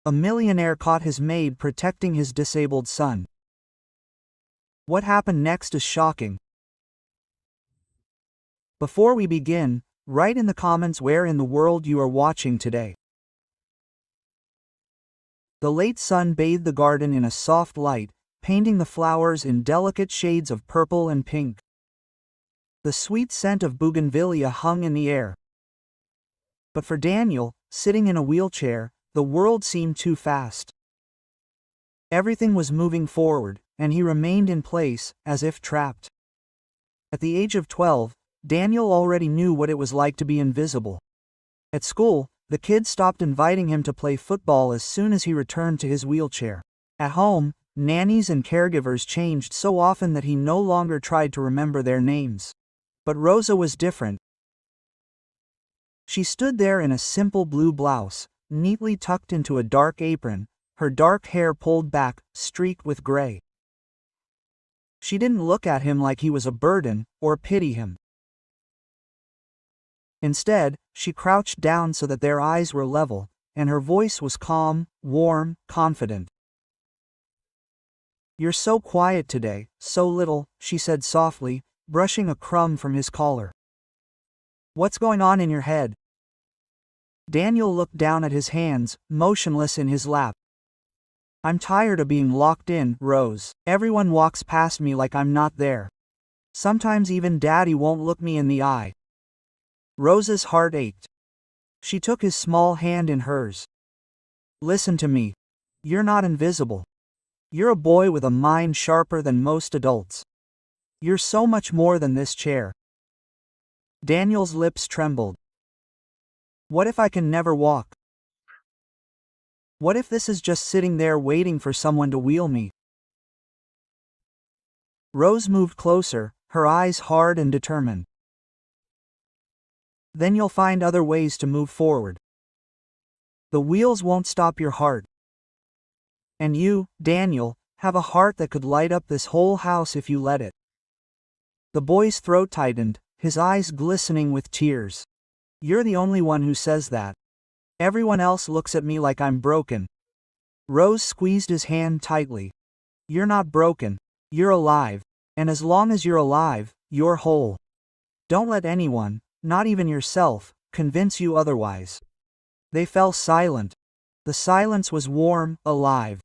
A millionaire caught his maid protecting his disabled son. What happened next is shocking. Before we begin, write in the comments where in the world you are watching today. The late sun bathed the garden in a soft light, painting the flowers in delicate shades of purple and pink. The sweet scent of bougainvillea hung in the air. But for Daniel, sitting in a wheelchair, the world seemed too fast. Everything was moving forward, and he remained in place, as if trapped. At the age of 12, Daniel already knew what it was like to be invisible. At school, the kids stopped inviting him to play football as soon as he returned to his wheelchair. At home, nannies and caregivers changed so often that he no longer tried to remember their names. But Rosa was different. She stood there in a simple blue blouse, neatly tucked into a dark apron, her dark hair pulled back, streaked with gray. She didn't look at him like he was a burden, or pity him. Instead, she crouched down so that their eyes were level, and her voice was calm, warm, confident. "You're so quiet today, so little," she said softly, brushing a crumb from his collar. "What's going on in your head?" Daniel looked down at his hands, motionless in his lap. "I'm tired of being locked in, Rose. Everyone walks past me like I'm not there. Sometimes even Daddy won't look me in the eye." Rose's heart ached. She took his small hand in hers. "Listen to me. You're not invisible. You're a boy with a mind sharper than most adults. You're so much more than this chair." Daniel's lips trembled. "What if I can never walk? What if this is just sitting there waiting for someone to wheel me?" Rose moved closer, her eyes hard and determined. "Then you'll find other ways to move forward. The wheels won't stop your heart. And you, Daniel, have a heart that could light up this whole house if you let it." The boy's throat tightened, his eyes glistening with tears. "You're the only one who says that. Everyone else looks at me like I'm broken." Rose squeezed his hand tightly. "You're not broken. You're alive. And as long as you're alive, you're whole. Don't let anyone, not even yourself, convince you otherwise." They fell silent. The silence was warm, alive.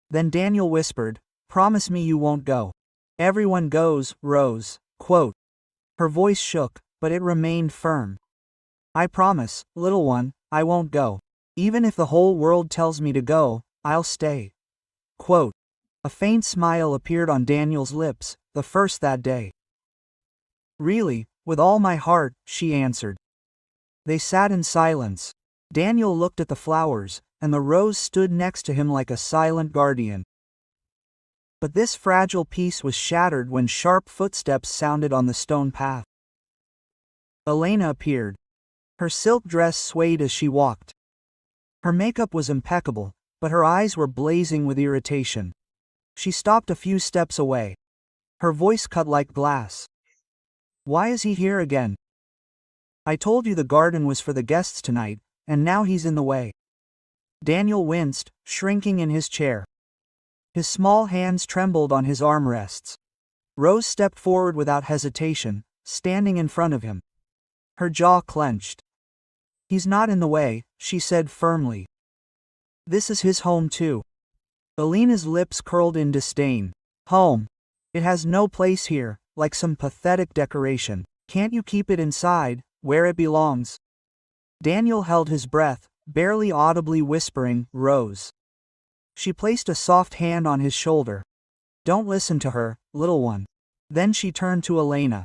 Then Daniel whispered, "Promise me you won't go." "Everyone goes, Rose." Quote. Her voice shook, but it remained firm. "I promise, little one, I won't go. Even if the whole world tells me to go, I'll stay." Quote. A faint smile appeared on Daniel's lips, the first that day. "Really, with all my heart," she answered. They sat in silence. Daniel looked at the flowers, and the rose stood next to him like a silent guardian. But this fragile peace was shattered when sharp footsteps sounded on the stone path. Elena appeared. Her silk dress swayed as she walked. Her makeup was impeccable, but her eyes were blazing with irritation. She stopped a few steps away. Her voice cut like glass. "Why is he here again? I told you the garden was for the guests tonight, and now he's in the way." Daniel winced, shrinking in his chair. His small hands trembled on his armrests. Rose stepped forward without hesitation, standing in front of him. Her jaw clenched. "He's not in the way," she said firmly. "This is his home too." Elena's lips curled in disdain. "Home? It has no place here, like some pathetic decoration. Can't you keep it inside, where it belongs?" Daniel held his breath, barely audibly whispering, "Rose." She placed a soft hand on his shoulder. "Don't listen to her, little one." Then she turned to Elena.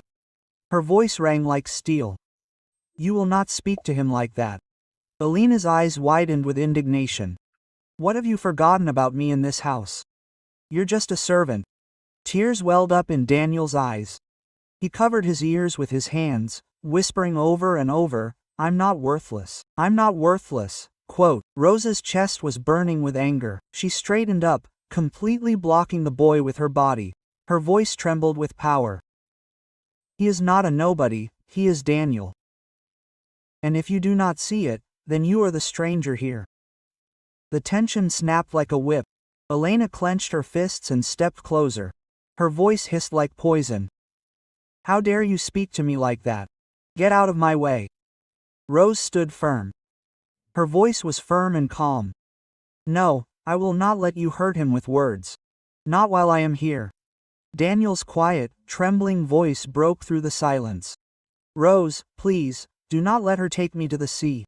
Her voice rang like steel. "You will not speak to him like that." Elena's eyes widened with indignation. "What have you forgotten about me in this house? You're just a servant." Tears welled up in Daniel's eyes. He covered his ears with his hands, whispering over and over, "I'm not worthless. I'm not worthless." Quote. Rosa's chest was burning with anger. She straightened up, completely blocking the boy with her body. Her voice trembled with power. "He is not a nobody, he is Daniel. And if you do not see it, then you are the stranger here." The tension snapped like a whip. Elena clenched her fists and stepped closer. Her voice hissed like poison. How dare you speak to me like that? Get out of my way. Rose stood firm. Her voice was firm and calm. No, I will not let you hurt him with words. Not while I am here. Daniel's quiet, trembling voice broke through the silence. Rose, please, do not let her take me to the sea.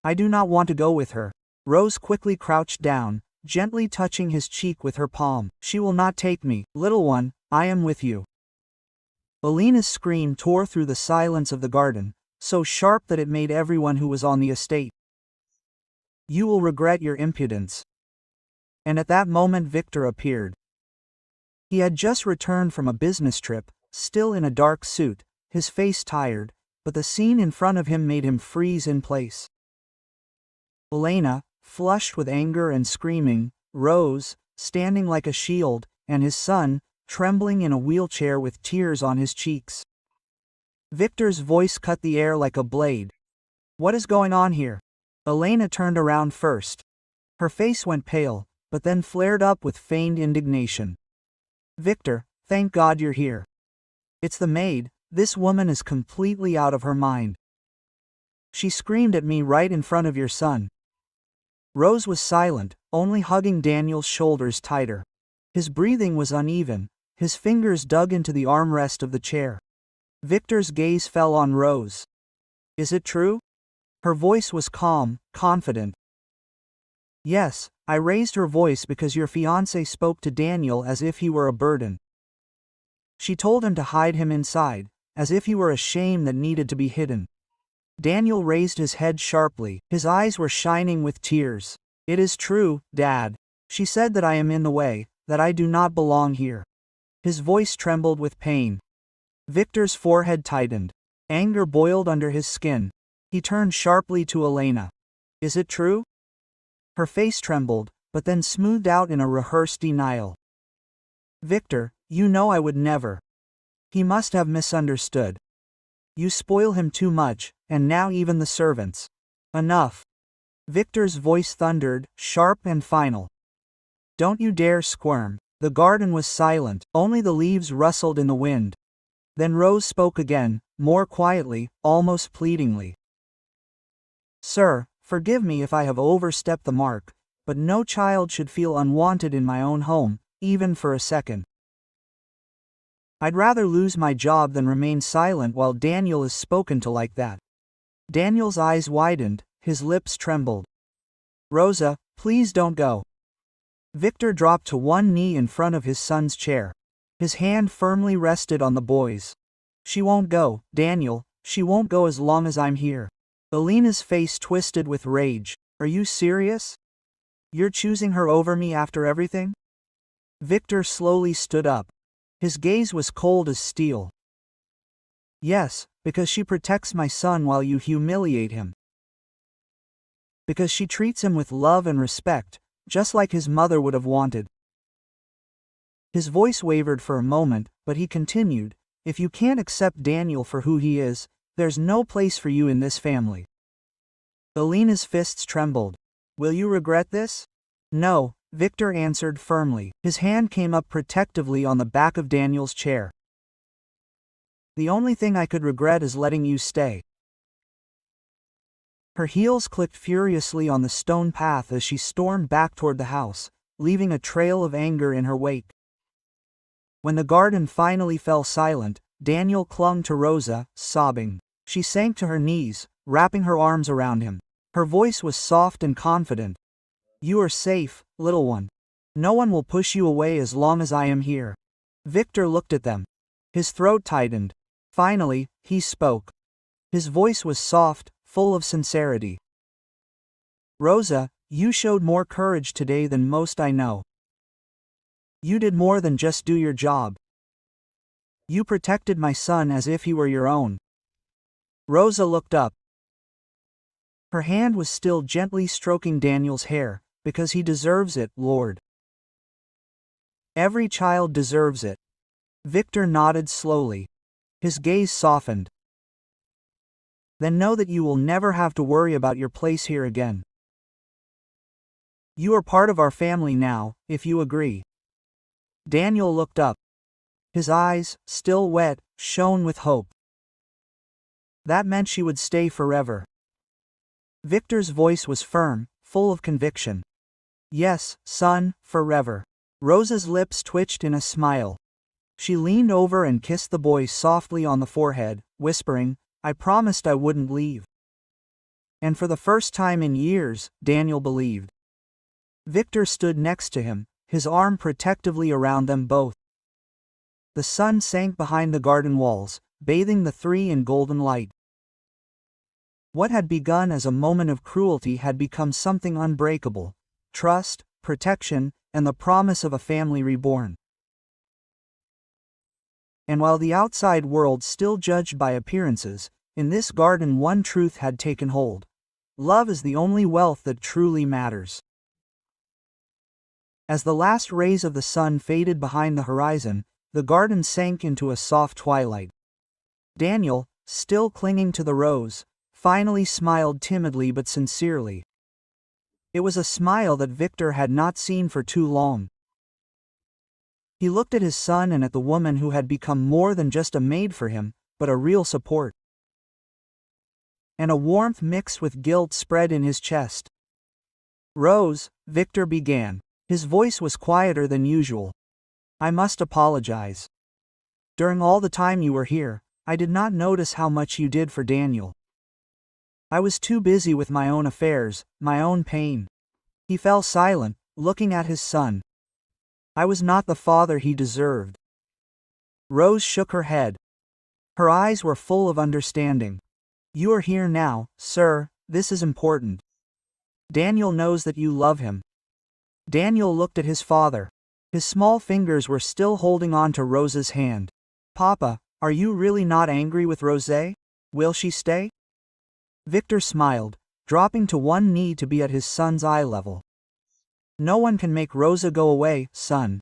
I do not want to go with her. Rose quickly crouched down, gently touching his cheek with her palm. She will not take me, little one, I am with you. Elena's scream tore through the silence of the garden, so sharp that it made everyone who was on the estate. You will regret your impudence. And at that moment Victor appeared. He had just returned from a business trip, still in a dark suit, his face tired, but the scene in front of him made him freeze in place. Elena, flushed with anger and screaming, Rose, standing like a shield, and his son, trembling in a wheelchair with tears on his cheeks. Victor's voice cut the air like a blade. What is going on here? Elena turned around first. Her face went pale, but then flared up with feigned indignation. Victor, thank God you're here. It's the maid, this woman is completely out of her mind. She screamed at me right in front of your son. Rose was silent, only hugging Daniel's shoulders tighter. His breathing was uneven, his fingers dug into the armrest of the chair. Victor's gaze fell on Rose. Is it true? Her voice was calm, confident. Yes, I raised her voice because your fiancé spoke to Daniel as if he were a burden. She told him to hide him inside, as if he were a shame that needed to be hidden. Daniel raised his head sharply, his eyes were shining with tears. It is true, Dad. She said that I am in the way, that I do not belong here. His voice trembled with pain. Victor's forehead tightened. Anger boiled under his skin. He turned sharply to Elena. Is it true? Her face trembled, but then smoothed out in a rehearsed denial. Victor, you know I would never. He must have misunderstood. You spoil him too much, and now even the servants. Enough. Victor's voice thundered, sharp and final. Don't you dare squirm. The garden was silent, only the leaves rustled in the wind. Then Rose spoke again, more quietly, almost pleadingly. Sir, forgive me if I have overstepped the mark, but no child should feel unwanted in my own home, even for a second. I'd rather lose my job than remain silent while Daniel is spoken to like that. Daniel's eyes widened, his lips trembled. Rosa, please don't go. Victor dropped to one knee in front of his son's chair. His hand firmly rested on the boy's. She won't go, Daniel, she won't go as long as I'm here. Elena's face twisted with rage. Are you serious? You're choosing her over me after everything? Victor slowly stood up. His gaze was cold as steel. Yes, because she protects my son while you humiliate him. Because she treats him with love and respect, just like his mother would have wanted. His voice wavered for a moment, but he continued, if you can't accept Daniel for who he is, there's no place for you in this family. Elena's fists trembled. Will you regret this? No, Victor answered firmly. His hand came up protectively on the back of Daniel's chair. The only thing I could regret is letting you stay. Her heels clicked furiously on the stone path as she stormed back toward the house, leaving a trail of anger in her wake. When the garden finally fell silent, Daniel clung to Rosa, sobbing. She sank to her knees, wrapping her arms around him. Her voice was soft and confident. You are safe, little one. No one will push you away as long as I am here. Victor looked at them. His throat tightened. Finally, he spoke. His voice was soft, full of sincerity. Rosa, you showed more courage today than most I know. You did more than just do your job. You protected my son as if he were your own. Rosa looked up. Her hand was still gently stroking Daniel's hair, because he deserves it, Lord. Every child deserves it. Victor nodded slowly. His gaze softened. Then know that you will never have to worry about your place here again. You are part of our family now, if you agree. Daniel looked up. His eyes, still wet, shone with hope. That meant she would stay forever. Victor's voice was firm, full of conviction. Yes, son, forever. Rosa's lips twitched in a smile. She leaned over and kissed the boy softly on the forehead, whispering, I promised I wouldn't leave. And for the first time in years, Daniel believed. Victor stood next to him, his arm protectively around them both. The sun sank behind the garden walls, bathing the three in golden light. What had begun as a moment of cruelty had become something unbreakable: trust, protection, and the promise of a family reborn. And while the outside world still judged by appearances, in this garden one truth had taken hold. Love is the only wealth that truly matters. As the last rays of the sun faded behind the horizon, the garden sank into a soft twilight. Daniel, still clinging to the rose, finally smiled timidly but sincerely. It was a smile that Victor had not seen for too long. He looked at his son and at the woman who had become more than just a maid for him, but a real support. And a warmth mixed with guilt spread in his chest. Rose, Victor began. His voice was quieter than usual. I must apologize. During all the time you were here, I did not notice how much you did for Daniel. I was too busy with my own affairs, my own pain. He fell silent, looking at his son. I was not the father he deserved. Rose shook her head. Her eyes were full of understanding. You are here now, sir, this is important. Daniel knows that you love him. Daniel looked at his father. His small fingers were still holding on to Rosa's hand. Papa, are you really not angry with Rosé? Will she stay? Victor smiled, dropping to one knee to be at his son's eye level. No one can make Rosa go away, son.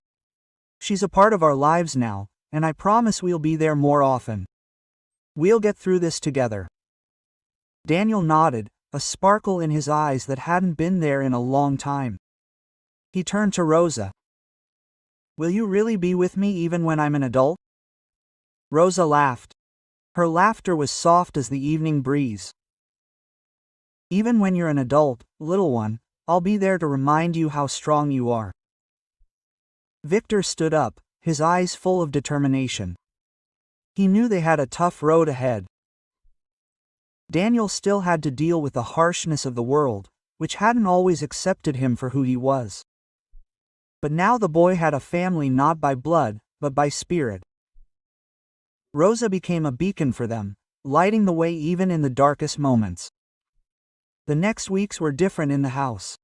She's a part of our lives now, and I promise we'll be there more often. We'll get through this together. Daniel nodded, a sparkle in his eyes that hadn't been there in a long time. He turned to Rosa. Will you really be with me even when I'm an adult? Rosa laughed. Her laughter was soft as the evening breeze. Even when you're an adult, little one, I'll be there to remind you how strong you are. Victor stood up, his eyes full of determination. He knew they had a tough road ahead. Daniel still had to deal with the harshness of the world, which hadn't always accepted him for who he was. But now the boy had a family not by blood, but by spirit. Rosa became a beacon for them, lighting the way even in the darkest moments. The next weeks were different in the house.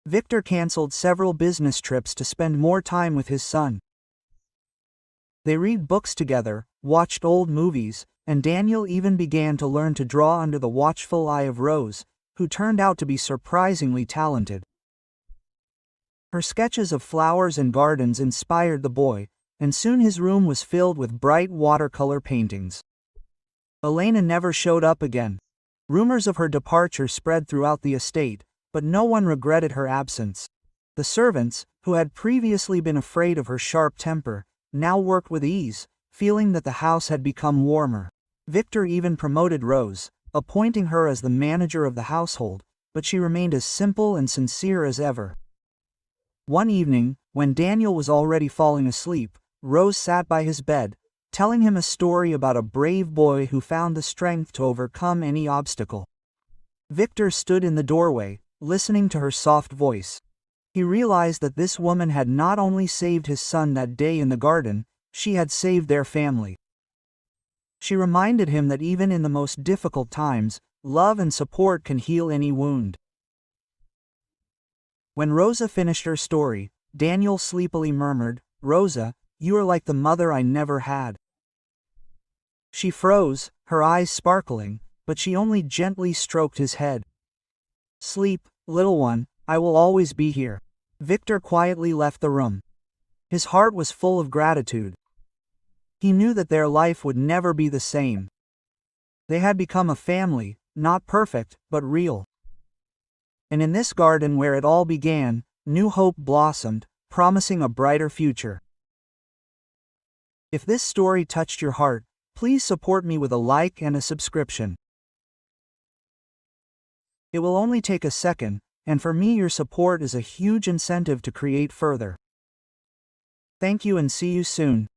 Victor canceled several business trips to spend more time with his son. They read books together, watched old movies, and Daniel even began to learn to draw under the watchful eye of Rose, who turned out to be surprisingly talented. Her sketches of flowers and gardens inspired the boy, and soon his room was filled with bright watercolor paintings. Elena never showed up again. Rumors of her departure spread throughout the estate, but no one regretted her absence. The servants, who had previously been afraid of her sharp temper, now worked with ease, feeling that the house had become warmer. Victor even promoted Rose, appointing her as the manager of the household, but she remained as simple and sincere as ever. One evening, when Daniel was already falling asleep, Rose sat by his bed, telling him a story about a brave boy who found the strength to overcome any obstacle. Victor stood in the doorway, listening to her soft voice. He realized that this woman had not only saved his son that day in the garden, she had saved their family. She reminded him that even in the most difficult times, love and support can heal any wound. When Rosa finished her story, Daniel sleepily murmured, "Rosa, you are like the mother I never had." She froze, her eyes sparkling, but she only gently stroked his head. "Sleep, little one, I will always be here." Victor quietly left the room. His heart was full of gratitude. He knew that their life would never be the same. They had become a family, not perfect, but real. And in this garden where it all began, new hope blossomed, promising a brighter future. If this story touched your heart, please support me with a like and a subscription. It will only take a second, and for me your support is a huge incentive to create further. Thank you and see you soon.